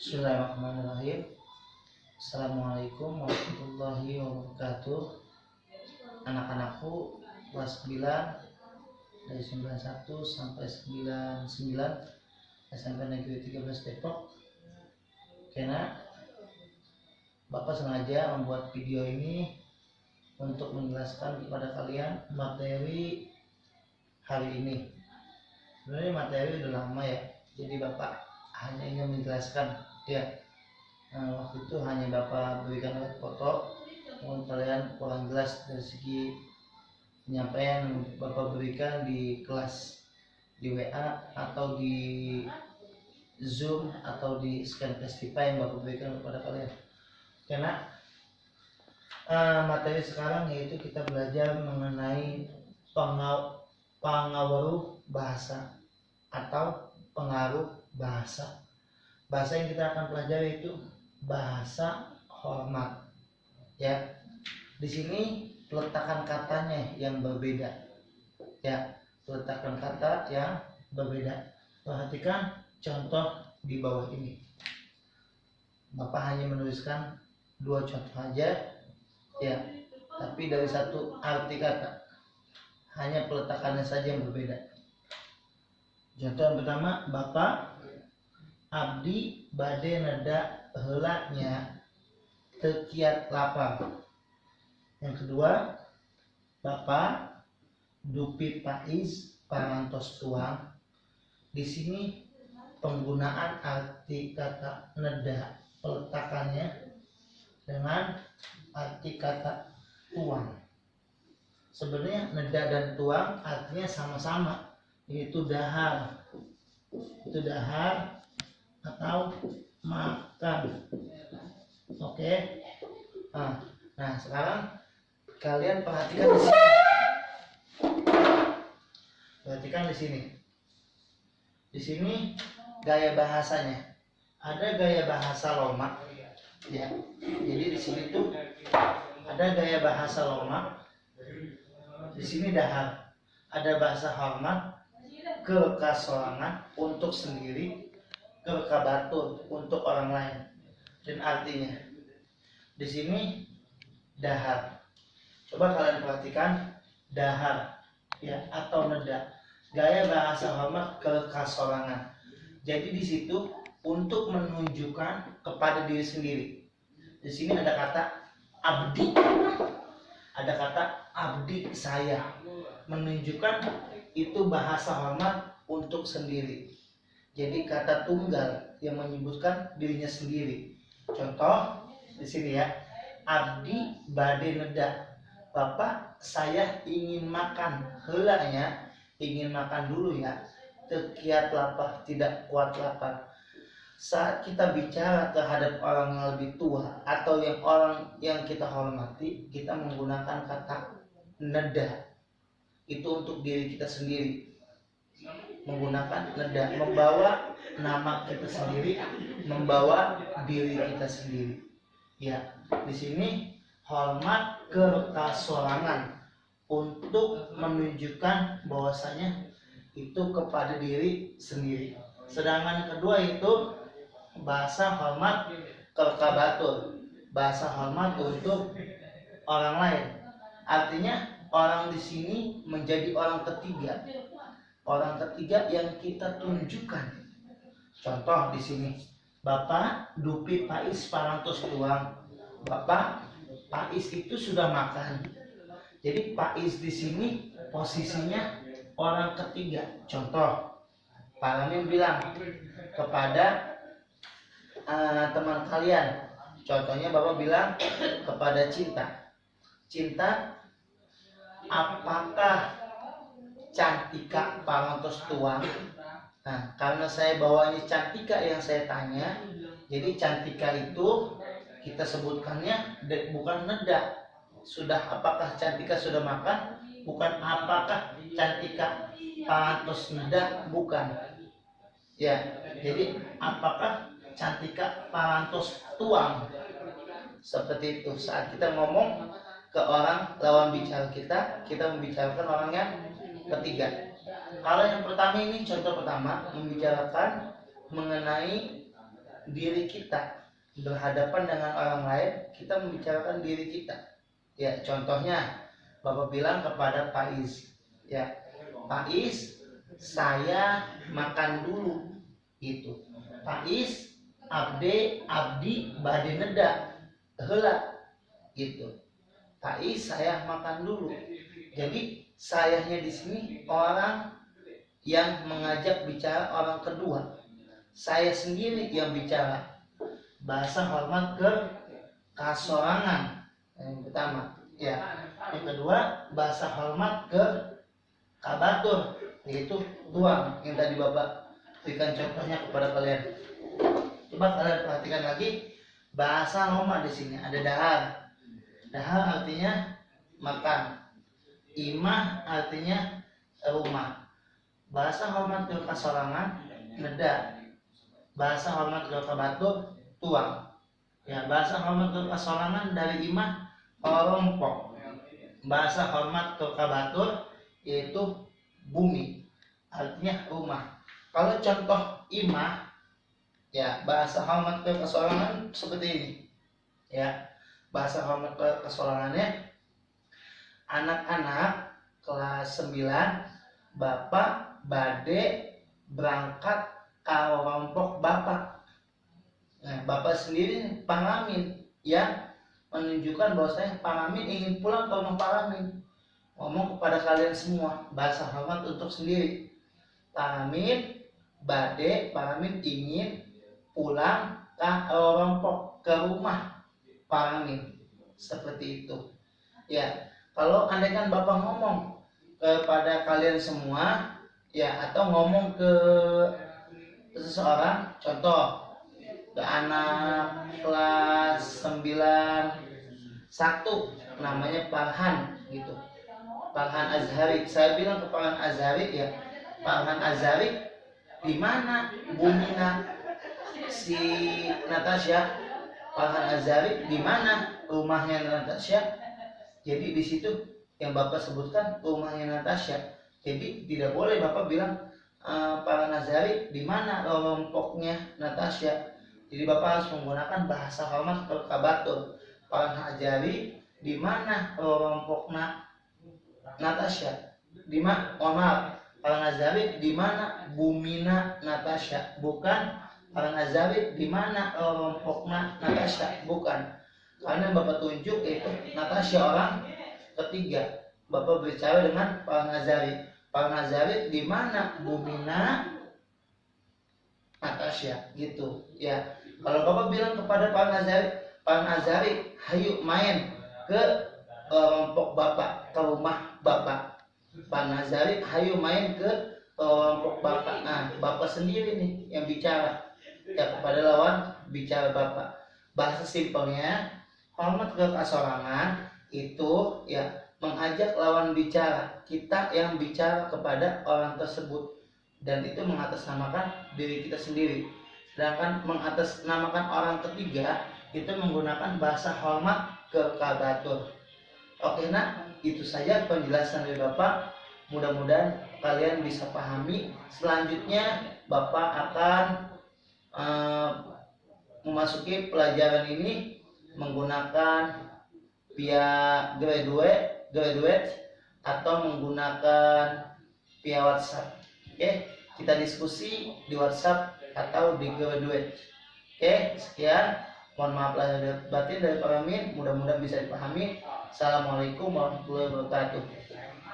Bismillahirrahmanirrahim. Assalamualaikum warahmatullahi wabarakatuh. Anak-anakku kelas 9 dari 91 sampai 99 SMP Negeri 13 Depok. Karena Bapak sengaja membuat video ini untuk menjelaskan kepada kalian materi hari ini. Sebenarnya materi udah lama ya, jadi Bapak hanya ingin menjelaskan ya. Waktu itu hanya Bapak berikan foto, namun kalian kurang jelas dari segi penyampaian yang Bapak berikan di kelas, di WA atau di Zoom atau di scan Festiva yang Bapak berikan kepada kalian. Karena materi sekarang yaitu kita belajar mengenai pengaruh bahasa atau pengaruh bahasa. Bahasa yang kita akan pelajari itu bahasa hormat. Ya, di sini peletakan katanya yang berbeda. Ya, peletakan kata yang berbeda. Perhatikan contoh di bawah ini. Bapak hanya menuliskan 2 contoh aja, ya, tapi dari satu arti kata. Hanya peletakannya saja yang berbeda. Contoh yang pertama, Bapak abdi bade neda heulanya teu kiat lapar. Yang kedua, Bapak dupi pais parantos tuang. Di sini penggunaan arti kata neda peletakannya dengan arti kata tuang. Sebenarnya neda dan tuang artinya sama-sama, yaitu dahar. Itu dahar atau makan. Oke. Nah, sekarang kalian perhatikan di sini. Perhatikan di sini. Di sini gaya bahasanya. Ada gaya bahasa Loma. Ya. Jadi di sini tuh ada gaya bahasa Loma. Di sini dahar. Ada bahasa hormat, kekasorangan untuk sendiri, kekabatur untuk orang lain. Dan artinya di sini dahar. Coba kalian perhatikan dahar ya atau neda. Gaya bahasa hormat kekasorangan. Jadi di situ untuk menunjukkan kepada diri sendiri. Di sini ada kata abdi. Ada kata abdi saya, menunjukkan itu bahasa hormat untuk sendiri. Jadi kata tunggal yang menyebutkan dirinya sendiri. Contoh di sini ya, abdi bade neda. Bapak saya ingin makan, heulanya ingin makan dulu ya. Teu kiat lapar, tidak kuat lapar. Saat kita bicara terhadap orang yang lebih tua atau orang yang kita hormati, kita menggunakan kata neda. Itu untuk diri kita sendiri. Menggunakan neda, membawa nama kita sendiri, membawa diri kita sendiri. Ya, di sini hormat kekasorangan untuk menunjukkan bahwasanya itu kepada diri sendiri. Sedangkan kedua itu bahasa hormat kekabatur, bahasa hormat untuk orang lain. Artinya orang di sini menjadi orang ketiga. Orang ketiga yang kita tunjukkan. Contoh di sini, Bapak dupi pais parantos tuang. Bapak pais itu sudah makan. Jadi pais di sini posisinya orang ketiga. Contoh, Pak Lamin bilang kepada teman kalian. Contohnya Bapak bilang kepada Cinta. Cinta, apakah Cantika parantos tuang? Nah, karena saya bawa ini Cantika yang saya tanya, jadi Cantika itu kita sebutkannya bukan neda. Sudah apakah Cantika sudah makan? Bukan apakah Cantika parantos neda? Bukan. Ya, jadi apakah Cantika parantos tuang? Seperti itu. Saat kita ngomong ke orang lawan bicara kita membicarakan orang yang ketiga. Kalau yang pertama ini contoh pertama membicarakan mengenai diri kita berhadapan dengan orang lain, kita membicarakan diri kita. Ya, contohnya Bapak bilang kepada Pak Is, ya, Pak Is, saya makan dulu, gitu. Pak Is, abdi bade neda, heula, gitu. Pak Is, saya makan dulu. Jadi sayanya di sini orang yang mengajak bicara orang kedua. Saya sendiri yang bicara. Bahasa hormat ke kasorangan yang pertama, ya. Yang kedua, bahasa hormat ke kabatur, yaitu tuang yang tadi Bapak berikan contohnya kepada kalian. Coba kalian perhatikan lagi bahasa hormat di sini ada dahar. Dahar artinya makan. Imah artinya rumah. Bahasa hormat ke kasorangan neda. Bahasa hormat ke kabatur tuang. Ya, bahasa hormat ke kasorangan dari imah rompok. Bahasa hormat ke kabatur yaitu bumi, artinya rumah. Kalau contoh imah, ya, bahasa hormat ke kasorangan seperti ini. Ya, bahasa hormat ke kasorangannya, anak-anak kelas 9, Bapak bade berangkat ke rompok Bapak. Nah, Bapak sendiri pangamin, ya, menunjukkan bahwasanya pangamin ingin pulang ke rumah pangamin. Ngomong kepada kalian semua, bahasa hormat untuk sendiri. Pangamin bade, pangamin ingin pulang ke rompok, ke rumah pangamin. Seperti itu. Ya, kalau andaikan Bapak ngomong kepada kalian semua, ya, atau ngomong ke seseorang, contoh ke anak kelas 9 1 namanya Farhan, gitu, Farhan Azhari. Saya bilang ke Farhan Azhari, ya, Farhan Azhari, di mana bumina si Natasha? Farhan Azhari, di mana rumahnya Natasha? Jadi di situ yang Bapak sebutkan rumahnya Natasha. Jadi tidak boleh Bapak bilang Farhan Azhari, di mana rompoknya Natasha. Jadi Bapak harus menggunakan bahasa hormat ke kabatur. Farhan Azhari, di mana rompoknya Natasha? Di mana? Farhan Azhari, di mana bumina Natasha? Bukan Farhan Azhari, di mana rompoknya Natasha? Bukan. Karena Bapak tunjuk itu Natasha orang ketiga. Bapak bicara dengan Farhan Azhari. Farhan Azhari, di mana bumina Natasha, gitu, ya. Kalau Bapak bilang kepada Farhan Azhari, hayu main ke rompok Bapak, ke rumah Bapak. Farhan Azhari, hayu main ke rompok Bapak. Nah, Bapak sendiri nih yang bicara, ya, kepada lawan bicara Bapak. Bahasa simpelnya, hormat ke kasorangan itu, ya, mengajak lawan bicara, kita yang bicara kepada orang tersebut, dan itu mengatasnamakan diri kita sendiri. Sedangkan mengatasnamakan orang ketiga itu menggunakan bahasa hormat ke kabatur. Oke, nak, itu saja penjelasan dari Bapak. Mudah-mudahan kalian bisa pahami. Selanjutnya Bapak akan memasuki pelajaran ini menggunakan via graduate atau menggunakan via WhatsApp. Oke, kita diskusi di WhatsApp atau di graduate. Oke, sekian. Mohon maaf lahir batin dari Pak Amin. Mudah-mudahan bisa dipahami. Assalamualaikum warahmatullahi wabarakatuh.